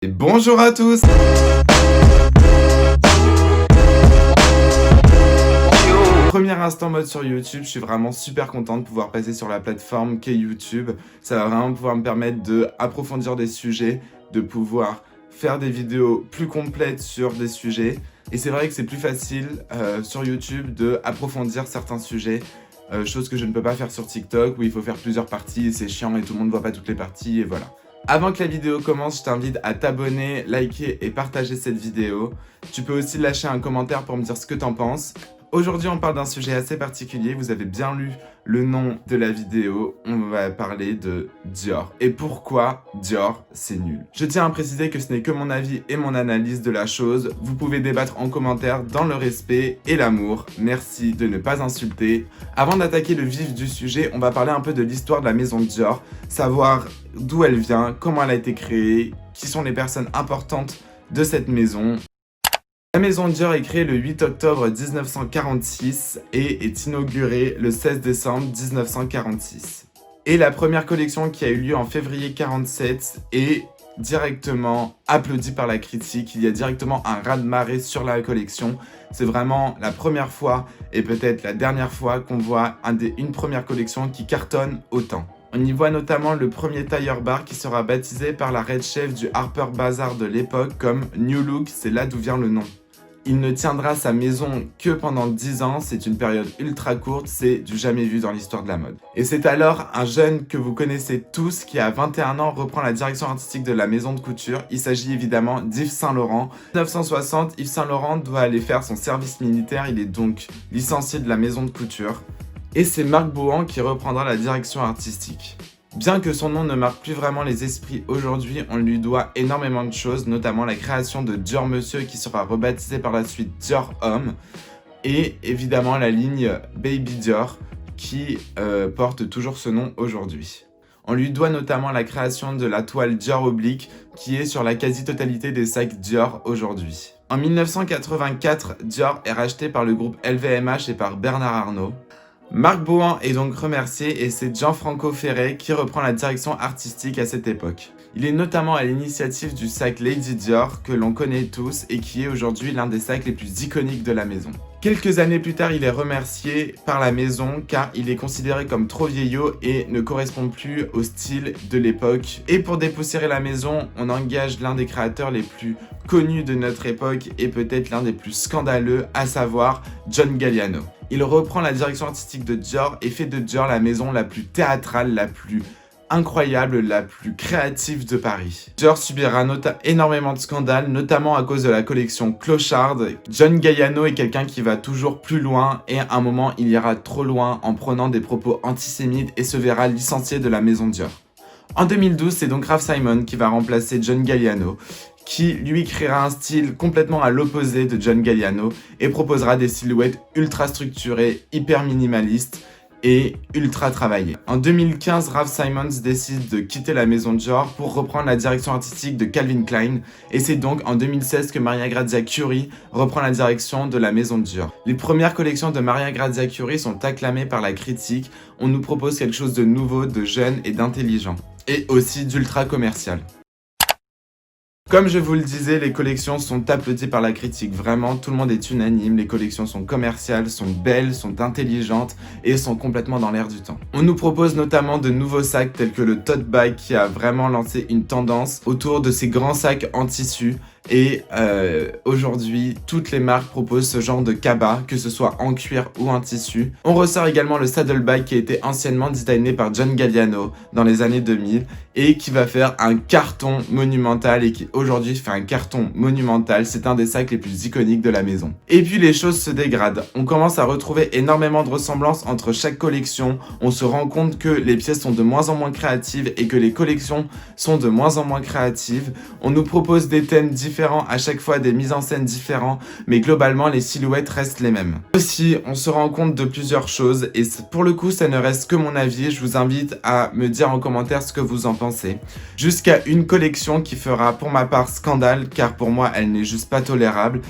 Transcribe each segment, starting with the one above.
Et bonjour à tous! Premier instant mode sur YouTube, je suis vraiment super content de pouvoir passer sur la plateforme qu'est YouTube. Ça va vraiment pouvoir me permettre d'approfondir des sujets, de pouvoir faire des vidéos plus complètes sur des sujets. Et c'est vrai que c'est plus facile sur YouTube d'approfondir certains sujets, chose que je ne peux pas faire sur TikTok où il faut faire plusieurs parties et c'est chiant et tout le monde ne voit pas toutes les parties et voilà. Avant que la vidéo commence, je t'invite à t'abonner, liker et partager cette vidéo. Tu peux aussi lâcher un commentaire pour me dire ce que t'en penses. Aujourd'hui, on parle d'un sujet assez particulier. Vous avez bien lu le nom de la vidéo. On va parler de Dior. Et pourquoi Dior, c'est nul. Je tiens à préciser que ce n'est que mon avis et mon analyse de la chose. Vous pouvez débattre en commentaire dans le respect et l'amour. Merci de ne pas insulter. Avant d'attaquer le vif du sujet, on va parler un peu de l'histoire de la maison Dior. Savoir d'où elle vient, comment elle a été créée, qui sont les personnes importantes de cette maison. La maison Dior est créée le 8 octobre 1946 et est inaugurée le 16 décembre 1946. Et la première collection qui a eu lieu en février 1947 est directement applaudie par la critique. Il y a directement un raz-de-marée sur la collection. C'est vraiment la première fois et peut-être la dernière fois qu'on voit une première collection qui cartonne autant. On y voit notamment le premier tailleur bar qui sera baptisé par la Red Chef du Harper Bazaar de l'époque comme New Look, c'est là d'où vient le nom. Il ne tiendra sa maison que pendant 10 ans, c'est une période ultra courte, c'est du jamais vu dans l'histoire de la mode. Et c'est alors un jeune que vous connaissez tous qui à 21 ans reprend la direction artistique de la maison de couture. Il s'agit évidemment d'Yves Saint Laurent. En 1960, Yves Saint Laurent doit aller faire son service militaire, il est donc licencié de la maison de couture. Et c'est Marc Bohan qui reprendra la direction artistique. Bien que son nom ne marque plus vraiment les esprits aujourd'hui, on lui doit énormément de choses, notamment la création de Dior Monsieur qui sera rebaptisé par la suite Dior Homme, et évidemment la ligne Baby Dior qui porte toujours ce nom aujourd'hui. On lui doit notamment la création de la toile Dior oblique qui est sur la quasi-totalité des sacs Dior aujourd'hui. En 1984, Dior est racheté par le groupe LVMH et par Bernard Arnault. Marc Bohan est donc remercié et c'est Gianfranco Ferré qui reprend la direction artistique à cette époque. Il est notamment à l'initiative du sac Lady Dior que l'on connaît tous et qui est aujourd'hui l'un des sacs les plus iconiques de la maison. Quelques années plus tard, il est remercié par la maison car il est considéré comme trop vieillot et ne correspond plus au style de l'époque. Et pour dépoussiérer la maison, on engage l'un des créateurs les plus connus de notre époque et peut-être l'un des plus scandaleux, à savoir John Galliano. Il reprend la direction artistique de Dior et fait de Dior la maison la plus théâtrale, la plus incroyable, la plus créative de Paris. Dior subira énormément de scandales, notamment à cause de la collection Clocharde. John Galliano est quelqu'un qui va toujours plus loin et à un moment il ira trop loin en prenant des propos antisémites et se verra licencié de la maison Dior. En 2012, c'est donc Raf Simons qui va remplacer John Galliano, qui lui créera un style complètement à l'opposé de John Galliano et proposera des silhouettes ultra structurées, hyper minimalistes et ultra travaillées. En 2015, Raf Simons décide de quitter la maison Dior pour reprendre la direction artistique de Calvin Klein et c'est donc en 2016 que Maria Grazia Chiuri reprend la direction de la maison Dior. Les premières collections de Maria Grazia Chiuri sont acclamées par la critique, on nous propose quelque chose de nouveau, de jeune et d'intelligent et aussi d'ultra commercial. Comme je vous le disais, les collections sont applaudies par la critique. Vraiment, tout le monde est unanime. Les collections sont commerciales, sont belles, sont intelligentes et sont complètement dans l'air du temps. On nous propose notamment de nouveaux sacs tels que le tote bag qui a vraiment lancé une tendance autour de ces grands sacs en tissu. Et aujourd'hui, toutes les marques proposent ce genre de cabas, que ce soit en cuir ou en tissu. On ressort également le saddlebag qui a été anciennement designé par John Galliano dans les années 2000 et qui va faire un carton monumental et qui aujourd'hui fait un carton monumental. C'est un des sacs les plus iconiques de la maison. Et puis les choses se dégradent. On commence à retrouver énormément de ressemblances entre chaque collection. On se rend compte que les pièces sont de moins en moins créatives et que les collections sont de moins en moins créatives. On nous propose des thèmes différents à chaque fois, des mises en scène différentes, mais globalement les silhouettes restent les mêmes. Aussi, on se rend compte de plusieurs choses et pour le coup ça ne reste que mon avis, je vous invite à me dire en commentaire ce que vous en pensez. Jusqu'à une collection qui fera pour ma part scandale car pour moi elle n'est juste pas tolérable.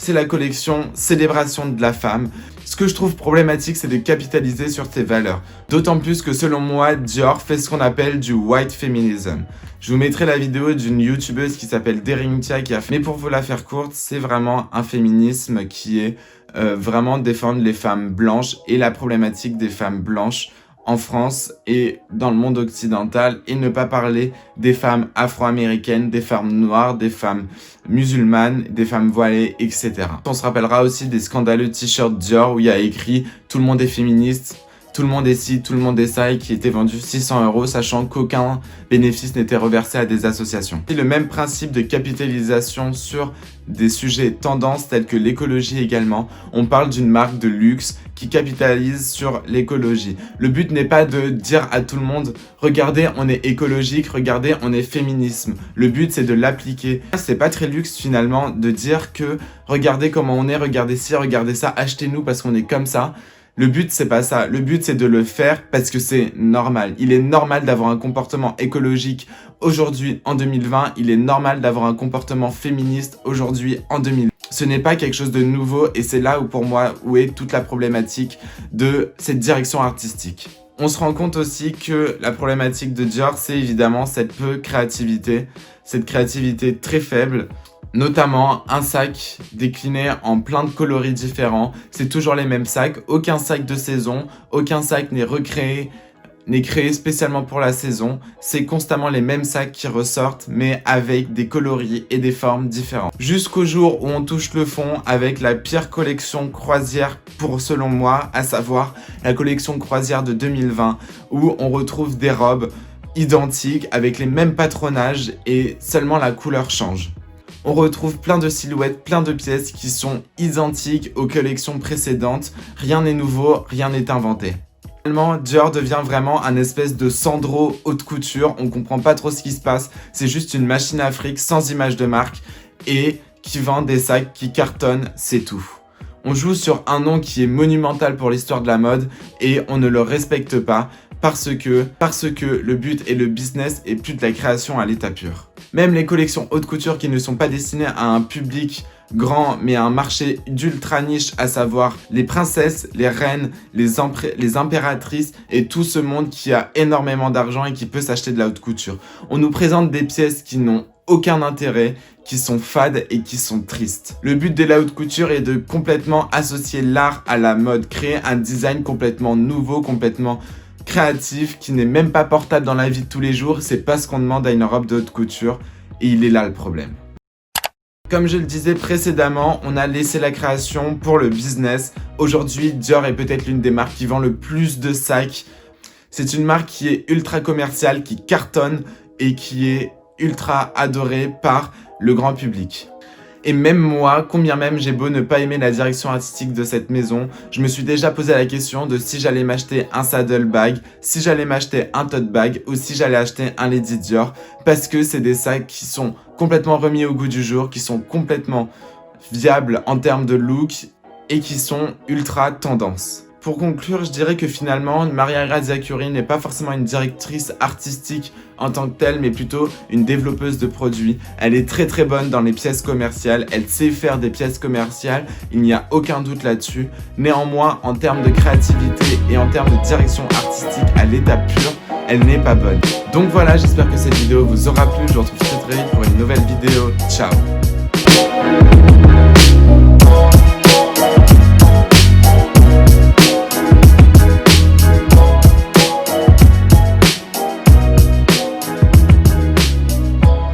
c'est la collection Célébration de la femme. Ce que je trouve problématique, c'est de capitaliser sur ces valeurs. D'autant plus que selon moi, Dior fait ce qu'on appelle du white feminism. Je vous mettrai la vidéo d'une youtubeuse qui s'appelle Derintia qui a fait. Mais pour vous la faire courte, c'est vraiment un féminisme qui est vraiment défendre les femmes blanches et la problématique des femmes blanches en France et dans le monde occidental, et ne pas parler des femmes afro-américaines, des femmes noires, des femmes musulmanes, des femmes voilées, etc. On se rappellera aussi des scandaleux t-shirts Dior où il y a écrit « Tout le monde est féministe », tout le monde est ci, tout le monde est ça, et qui était vendu 600 €, sachant qu'aucun bénéfice n'était reversé à des associations. C'est le même principe de capitalisation sur des sujets tendances tels que l'écologie également. On parle d'une marque de luxe qui capitalise sur l'écologie. Le but n'est pas de dire à tout le monde « Regardez, on est écologique, regardez, on est féminisme ». Le but, c'est de l'appliquer. C'est pas très luxe finalement de dire que « Regardez comment on est, regardez ci, regardez ça, achetez-nous parce qu'on est comme ça ». Le but, c'est pas ça. Le but, c'est de le faire parce que c'est normal. Il est normal d'avoir un comportement écologique aujourd'hui, en 2020. Il est normal d'avoir un comportement féministe aujourd'hui, en 2020. Ce n'est pas quelque chose de nouveau et c'est là où, pour moi, où est toute la problématique de cette direction artistique. On se rend compte aussi que la problématique de Dior, c'est évidemment cette créativité très faible. Notamment un sac décliné en plein de coloris différents, c'est toujours les mêmes sacs, aucun sac de saison, aucun sac n'est créé spécialement pour la saison, c'est constamment les mêmes sacs qui ressortent mais avec des coloris et des formes différentes. Jusqu'au jour où on touche le fond avec la pire collection croisière selon moi, à savoir la collection croisière de 2020 où on retrouve des robes identiques avec les mêmes patronages et seulement la couleur change. On retrouve plein de silhouettes, plein de pièces qui sont identiques aux collections précédentes. Rien n'est nouveau, rien n'est inventé. Finalement, Dior devient vraiment un espèce de Sandro haute couture. On comprend pas trop ce qui se passe. C'est juste une machine à fric sans image de marque et qui vend des sacs qui cartonnent, c'est tout. On joue sur un nom qui est monumental pour l'histoire de la mode et on ne le respecte pas parce que le but et le business est plus de la création à l'état pur. Même les collections haute couture qui ne sont pas destinées à un public grand mais à un marché d'ultra niche, à savoir les princesses, les reines, les impératrices et tout ce monde qui a énormément d'argent et qui peut s'acheter de la haute couture. On nous présente des pièces qui n'ont aucun intérêt, qui sont fades et qui sont tristes. Le but de la haute couture est de complètement associer l'art à la mode, créer un design complètement nouveau, complètement créatif, qui n'est même pas portable dans la vie de tous les jours. C'est pas ce qu'on demande à une robe de haute couture et il est là le problème. Comme je le disais précédemment, on a laissé la création pour le business. Aujourd'hui, Dior est peut-être l'une des marques qui vend le plus de sacs. C'est une marque qui est ultra commerciale, qui cartonne et qui est ultra adorée par le grand public. Et même moi, combien même j'ai beau ne pas aimer la direction artistique de cette maison, je me suis déjà posé la question de si j'allais m'acheter un saddle bag, si j'allais m'acheter un tote bag ou si j'allais acheter un Lady Dior, parce que c'est des sacs qui sont complètement remis au goût du jour, qui sont complètement viables en termes de look et qui sont ultra tendance. Pour conclure, je dirais que finalement, Maria Grazia Chiuri n'est pas forcément une directrice artistique en tant que telle, mais plutôt une développeuse de produits. Elle est très très bonne dans les pièces commerciales, elle sait faire des pièces commerciales, il n'y a aucun doute là-dessus. Néanmoins, en termes de créativité et en termes de direction artistique à l'état pur, elle n'est pas bonne. Donc voilà, j'espère que cette vidéo vous aura plu, je vous retrouve très très vite pour une nouvelle vidéo. Ciao!